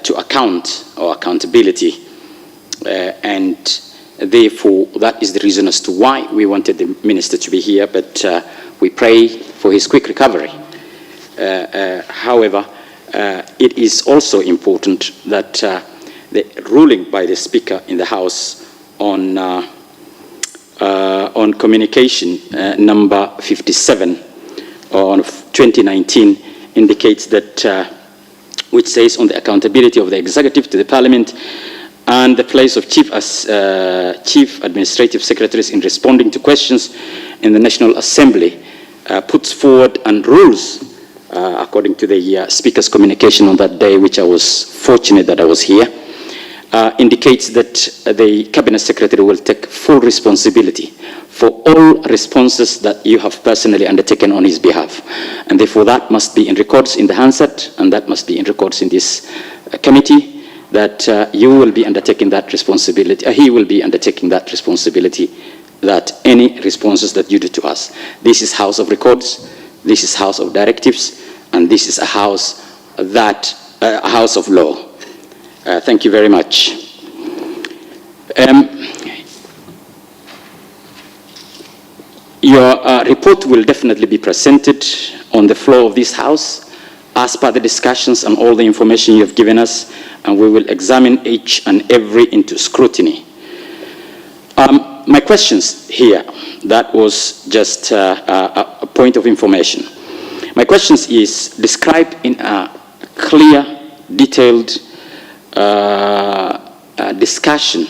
to account or accountability, and therefore that is the reason as to why we wanted the minister to be here, but we pray for his quick recovery. However, it is also important that the ruling by the Speaker in the House on communication number 57 of 2019 indicates that, which says on the accountability of the executive to the Parliament and the place of chief administrative secretaries in responding to questions in the National Assembly, puts forward and rules according to the Speaker's communication on that day, which I was fortunate that I was here, indicates that the Cabinet Secretary will take full responsibility for all responses that you have personally undertaken on his behalf. And therefore that must be in records in the Hansard, and that must be in records in this committee, that you will be undertaking that responsibility, he will be undertaking that responsibility, that any responses that you do to us. This is House of Records, this is House of Directives, and this is a house that, a house of law. Thank you very much. Your report will definitely be presented on the floor of this House as per the discussions and all the information you have given us, and we will examine each and every into scrutiny. My questions here, that was just a point of information. My questions is described in a clear, detailed discussion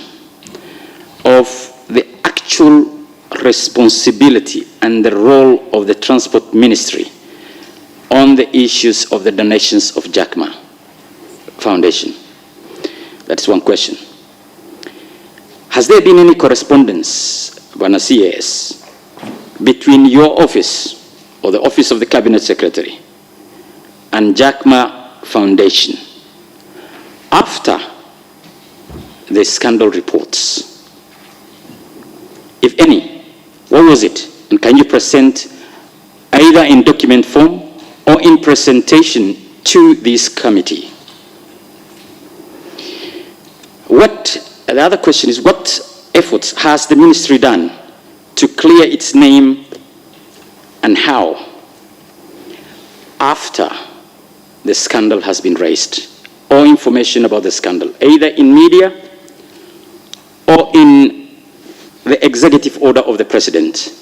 of the actual responsibility and the role of the Transport Ministry on the issues of the donations of Jack Ma Foundation. That's one question. Has there been any correspondence, Bwana CS, between your office or the office of the Cabinet Secretary and Jack Ma Foundation after the scandal reports? If any, what was it? And can you present either in document form or in presentation to this committee? The other question is, what efforts has the ministry done to clear its name, and how, after the scandal has been raised, or information about the scandal, either in media or in the executive order of the President,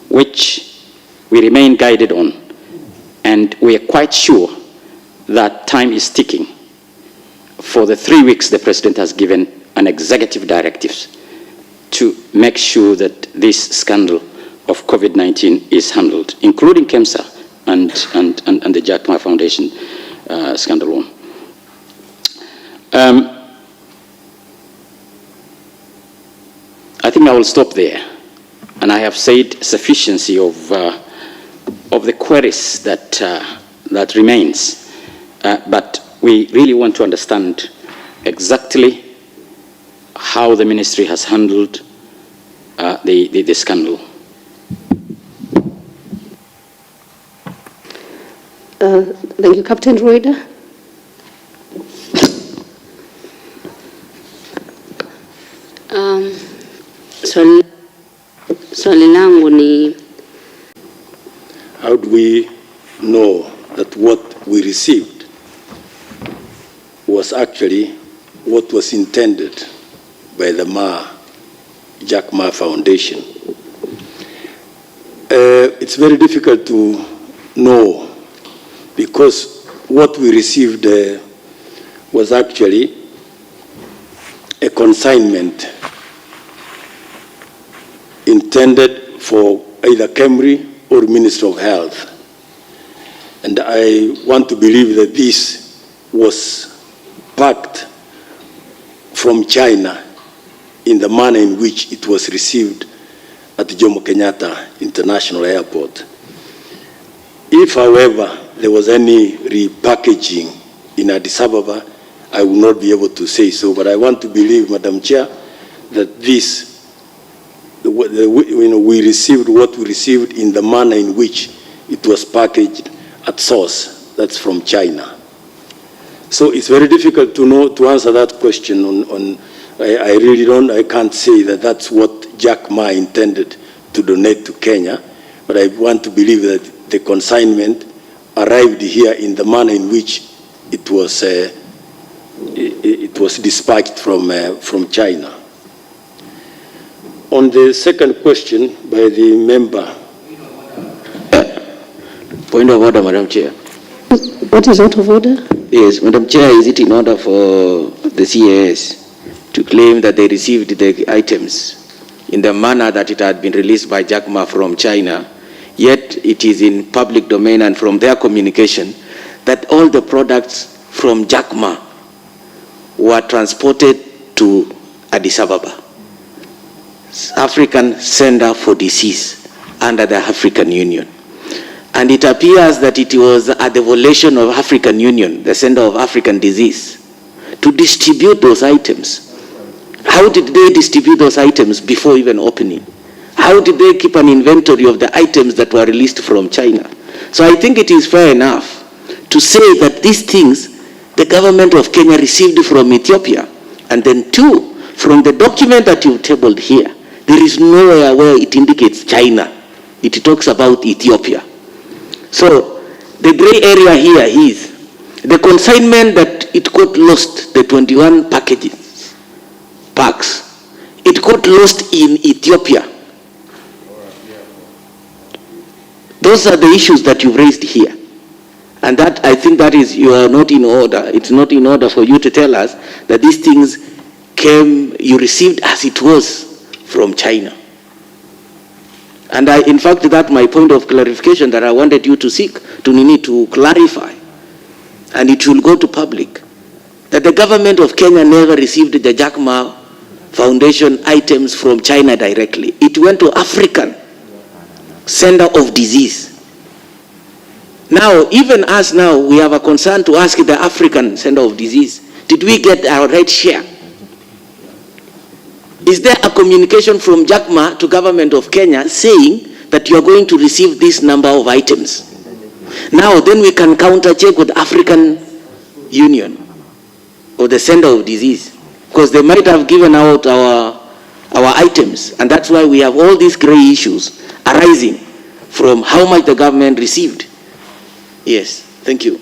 which we remain guided on, and we are quite sure that time is ticking for the 3 weeks the President has given an executive directives to make sure that this scandal of COVID-19 is handled, including KEMSA and the Jack Ma Foundation scandal one. I think I will stop there, and I have said sufficiency of the queries that that remains, but we really want to understand exactly how the ministry has handled the scandal. Thank you, Captain Rueda. Swali langu ni, how do we know that what we received was actually what was intended by the Jack Ma Foundation? It's very difficult to know, because what we received was actually a consignment intended for either KEMRI or Minister of Health. And I want to believe that this was packed from China in the manner in which it was received at Jomo Kenyatta International Airport. If, however, there was any repackaging in Addis Ababa, I will not be able to say so, but I want to believe, Madam Chair, that this, we received what we received in the manner in which it was packaged at source, that's from China. So it's very difficult to answer that question I really I can't say that that's what Jack Ma intended to donate to Kenya, but I want to believe that the consignment arrived here in the manner in which it was dispatched from China. On the second question by the member. Point of order, Madam Chair. What is out of order? Yes, Madam Chair, is it in order for the CAS to claim that they received the items in the manner that it had been released by Jack Ma from China, yet it is in public domain and from their communication that all the products from Jack Ma were transported to Addis Ababa, African Center for Disease under the African Union. And it appears that it was at the volition of African Union, the Center of African Disease, to distribute those items. How did they distribute those items before even opening? How did they keep an inventory of the items that were released from China? So I think it is fair enough to say that these things the government of Kenya received from Ethiopia. And then two, from the document that you've tabled here, there is nowhere where it indicates China. It talks about Ethiopia. So the gray area here is the consignment that it got lost, the 21 packs, it got lost in Ethiopia. Those are the issues that you've raised here. And that, I think that is, you are not in order. It's not in order for you to tell us that these things you received as it was from China. And in fact, that's my point of clarification that I wanted you to seek, to clarify. And it will go to public. That the government of Kenya never received the Jack Ma Foundation items from China directly. It went to African Center of Disease. Now, even us now, we have a concern to ask the African Center of Disease, did we get our right share? Is there a communication from Jack Ma to government of Kenya saying that you are going to receive this number of items? Now, then we can counter-check with African Union or the Center of Disease, because they might have given out our items, and that's why we have all these gray issues arising from how much the government received. Yes, thank you.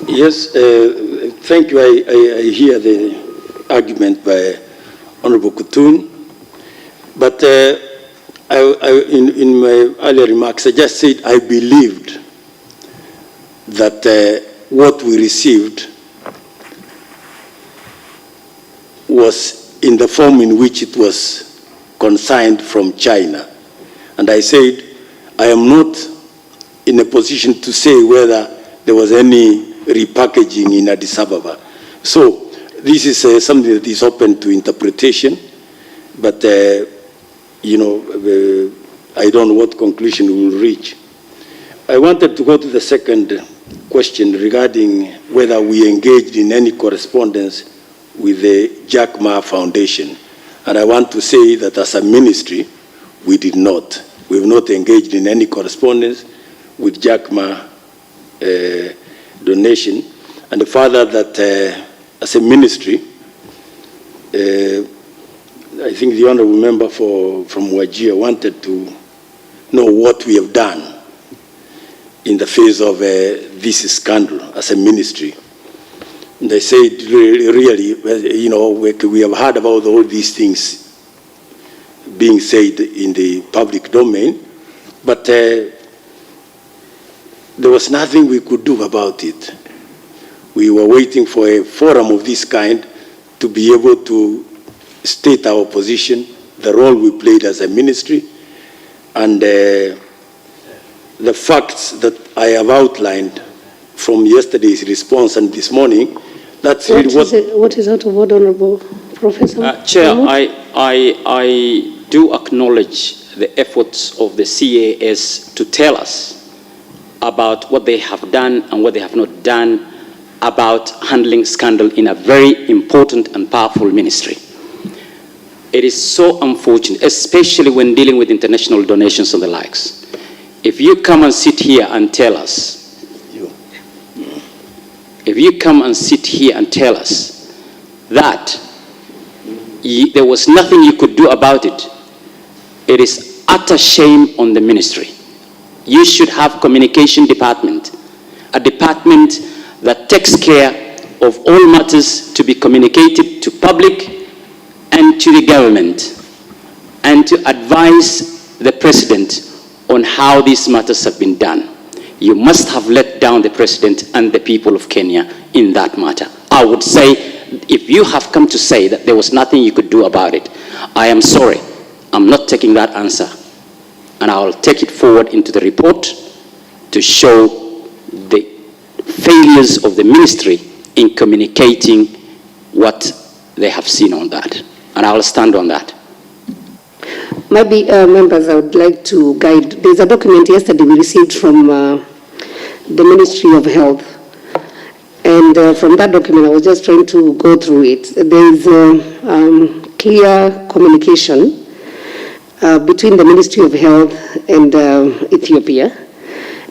Yes, thank you. I hear the argument by Honorable Kutun, but in my earlier remarks, I just said I believed that what we received was in the form in which it was consigned from China. And I said, I am not in a position to say whether there was any repackaging in Addis Ababa. So this is something that is open to interpretation, but I don't know what conclusion we will reach. I wanted to go to the second question regarding whether we engaged in any correspondence with the Jack Ma Foundation. And I want to say that as a ministry, we did not. We have not engaged in any correspondence with Jack Ma donation. And further that as a ministry, I think the honorable member from Wajir wanted to know what we have done in the face of this scandal as a ministry. And I said, really, we have heard about all these things being said in the public domain, but there was nothing we could do about it. We were waiting for a forum of this kind to be able to state our position, the role we played as a ministry, and the facts that I have outlined from yesterday's response and this morning. That's really what is out of order, Honorable Professor? Chair, I do acknowledge the efforts of the CAS to tell us about what they have done and what they have not done about handling scandal in a very important and powerful ministry. It is so unfortunate, especially when dealing with international donations and the likes. If you come and sit here and tell us if you come and sit here and tell us that there was nothing you could do about it, it is utter shame on the ministry. You should have communication department, a department that takes care of all matters to be communicated to public and to the government, and to advise the president on how these matters have been done. You must have let down the president and the people of Kenya in that matter. I would say, if you have come to say that there was nothing you could do about it, I am sorry. I'm not taking that answer. And I will take it forward into the report to show the failures of the ministry in communicating what they have seen on that. And I will stand on that. Maybe members, I would like to guide. There's a document yesterday we received from the Ministry of Health. And from that document, I was just trying to go through it. There's clear communication between the Ministry of Health and Ethiopia.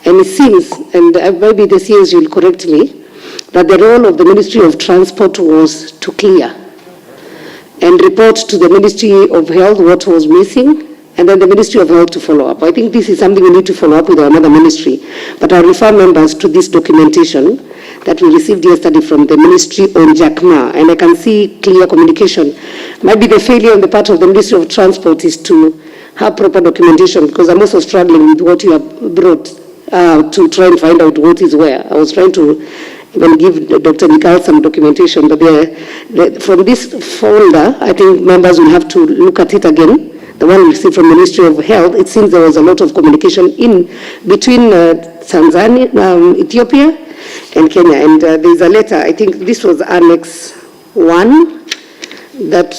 And it seems, and maybe the CS will correct me, that the role of the Ministry of Transport was to clear and report to the Ministry of Health what was missing, and then the Ministry of Health to follow up. I think this is something we need to follow up with another ministry. But I refer members to this documentation that we received yesterday from the Ministry on JACMA, and I can see clear communication. Maybe the failure on the part of the Ministry of Transport is to have proper documentation, because I'm also struggling with what you have brought to try and find out what is where. I was trying to even give Dr. Mikal some documentation, but from this folder, I think members will have to look at it again. The one we received from the Ministry of Health, it seems there was a lot of communication between Tanzania, Ethiopia, and Kenya. And there's a letter, I think this was Annex 1, that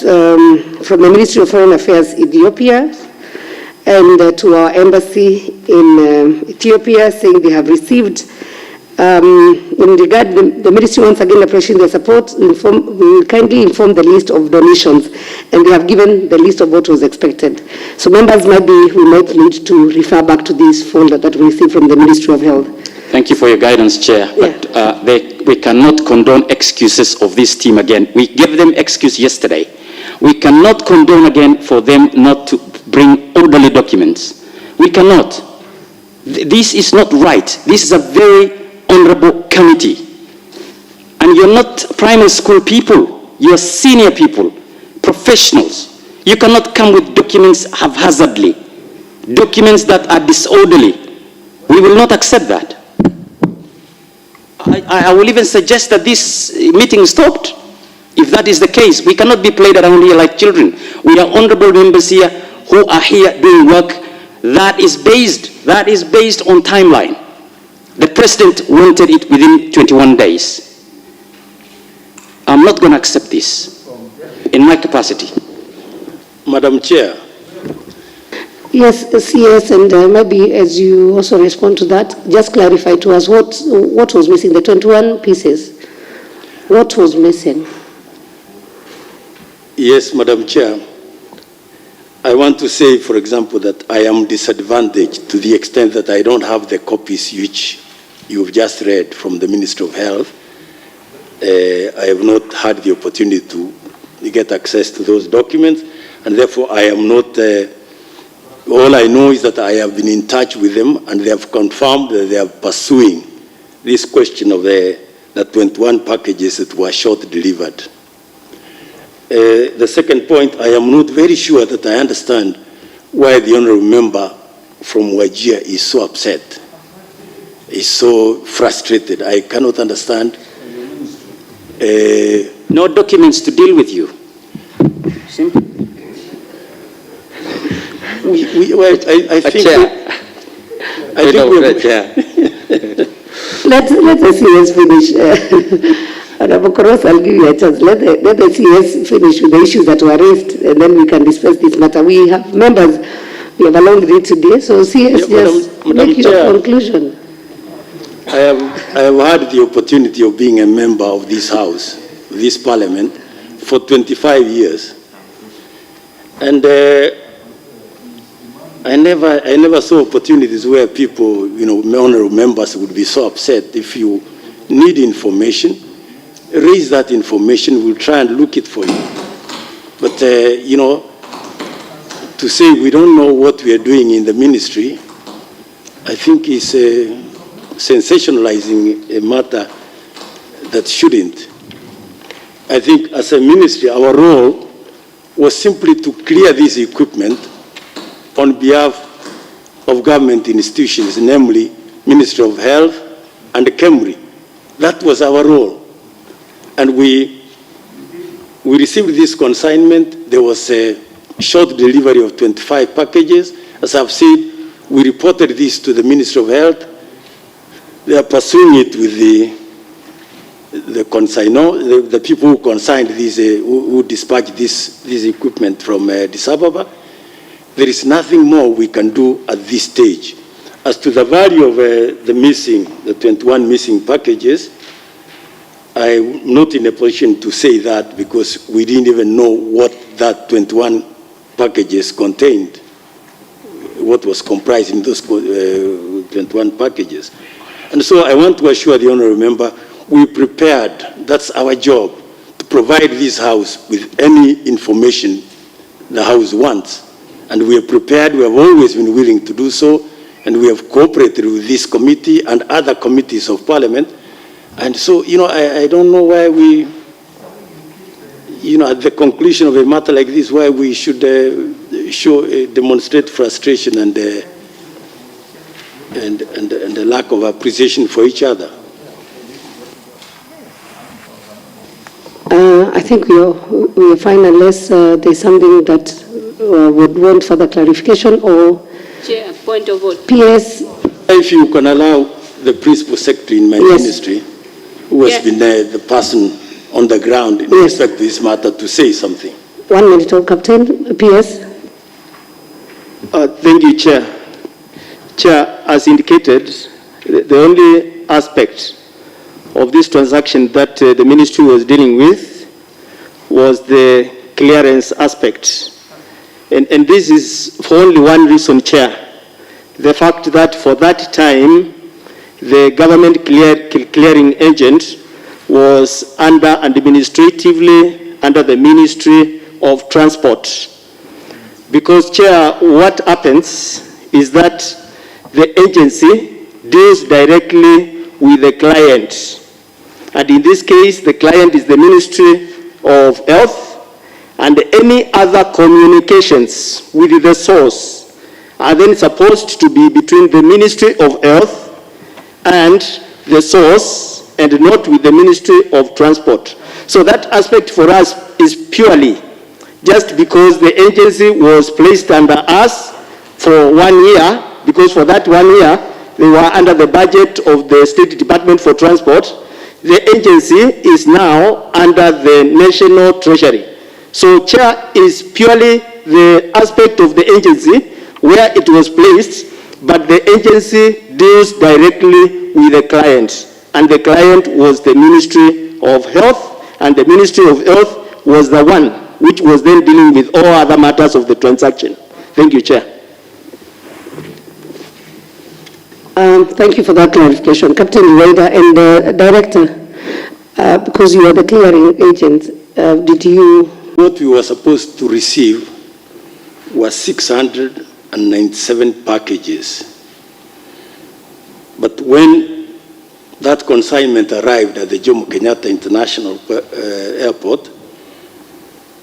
from the Ministry of Foreign Affairs, Ethiopia, and to our embassy in Ethiopia, saying they have received, in regard, the ministry once again appreciating their support, we will kindly inform the list of donations, and they have given the list of what was expected. So members, we might need to refer back to this folder that we received from the Ministry of Health. Thank you for your guidance, Chair. Yeah. But we cannot condone excuses of this team again. We gave them excuse yesterday. We cannot condone again for them not to bring orderly documents. We cannot. This is not right. This is a very honorable committee. And you're not primary school people. You're senior people, professionals. You cannot come with documents haphazardly, documents that are disorderly. We will not accept that. I will even suggest that this meeting stopped. If that is the case, we cannot be played around here like children. We are honorable members here who are here doing work that is based on timeline. The president wanted it within 21 days. I'm not going to accept this in my capacity. Madam Chair. Yes, CS, and maybe as you also respond to that, just clarify to us what was missing, the 21 pieces. What was missing? Yes, Madam Chair. I want to say, for example, that I am disadvantaged to the extent that I don't have the copies which you've just read from the Ministry of Health. I have not had the opportunity to get access to those documents, and therefore I am not, all I know is that I have been in touch with them, and they have confirmed that they are pursuing this question of the 21 packages that were short delivered. The second point, I am not very sure that I understand why the honorable member from Wajir is so upset, is so frustrated. I cannot understand. No documents to deal with you. Simple. I think Let the CS finish. Honorable Koros, I'll give you a chance. Let the CS finish with the issues that were raised, and then we can discuss this matter. We have members, we have a long day today, so CS, just make your conclusion. I have had the opportunity of being a member of this House, this Parliament, for 25 years. And I never saw opportunities where people, honorable members would be so upset if you need information, raise that information, we'll try and look it for you. But, you know, to say we don't know what we are doing in the ministry, I think is sensationalizing a matter that shouldn't. I think as a ministry, our role was simply to clear this equipment on behalf of government institutions, namely Ministry of Health and KEMRI. That was our role. And we received this consignment. There was a short delivery of 25 packages. As I've said, we reported this to the Ministry of Health. They are pursuing it with the consignor, the people who consigned this, who dispatched this equipment from Addis Ababa. There is nothing more we can do at this stage. As to the value of the 21 missing packages, I'm not in a position to say that because we didn't even know what that 21 packages contained, what was comprised in those 21 packages. And so I want to assure the honourable member, we prepared, that's our job, to provide this House with any information the House wants. And we are prepared, we have always been willing to do so, and we have cooperated with this committee and other committees of Parliament. And so, you know, I don't know why we, you know, at the conclusion of a matter like this, why we should demonstrate frustration and a lack of appreciation for each other. I think we are fine unless there's something that would want further clarification or... Chair, point of order. PS. If you can allow the principal secretary in my ministry, who has been the person on the ground in respect to this matter, to say something. 1 minute, Captain. PS. Thank you, Chair. Chair, as indicated, the only aspect of this transaction that the ministry was dealing with was the clearance aspect. And this is for only one reason, Chair. The fact that for that time, the government clearing agent was administratively under the Ministry of Transport. Because, Chair, what happens is that the agency deals directly with the client. And in this case, the client is the Ministry of Health, and any other communications with the source are then supposed to be between the Ministry of Health and the source, and not with the Ministry of Transport. So that aspect for us is purely just because the agency was placed under us for 1 year, because for that 1 year, they were under the budget of the State Department for Transport. The agency is now under the National Treasury. So, Chair, is purely the aspect of the agency where it was placed, but the agency deals directly with the client. And the client was the Ministry of Health, and the Ministry of Health was the one which was then dealing with all other matters of the transaction. Thank you, Chair. Thank you for that clarification. Captain Iweda and Director, because you are the clearing agent, did you... What we were supposed to receive was 697 packages. But when that consignment arrived at the Jomo Kenyatta International Airport,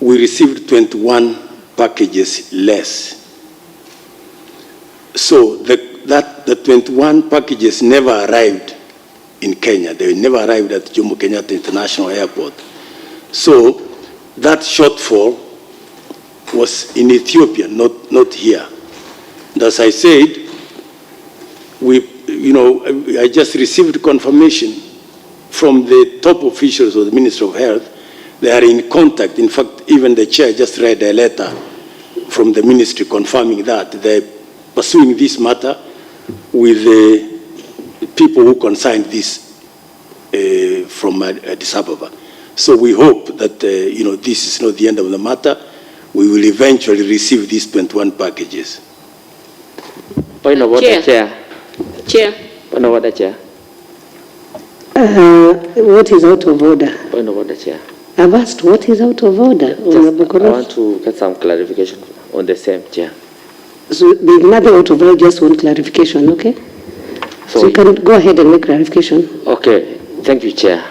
we received 21 packages less. So the 21 packages never arrived in Kenya. They never arrived at Jomo Kenyatta International Airport. So that shortfall was in Ethiopia, not here. And as I said, I just received confirmation from the top officials of the Ministry of Health. They are in contact. In fact, even the chair just read a letter from the ministry confirming that they're pursuing this matter with the people who consigned this from Addis Ababa. So we hope that this is not the end of the matter. We will eventually receive these 21 packages. Point of order, Chair. Chair. Point of order, Chair. What is out of order? Point of order, Chair. I've asked what is out of order, Honorable I Koros. want to get some clarification on the same, Chair. So there's nothing out of order, just one clarification, okay? So you can go ahead and make clarification. Okay, thank you, Chair.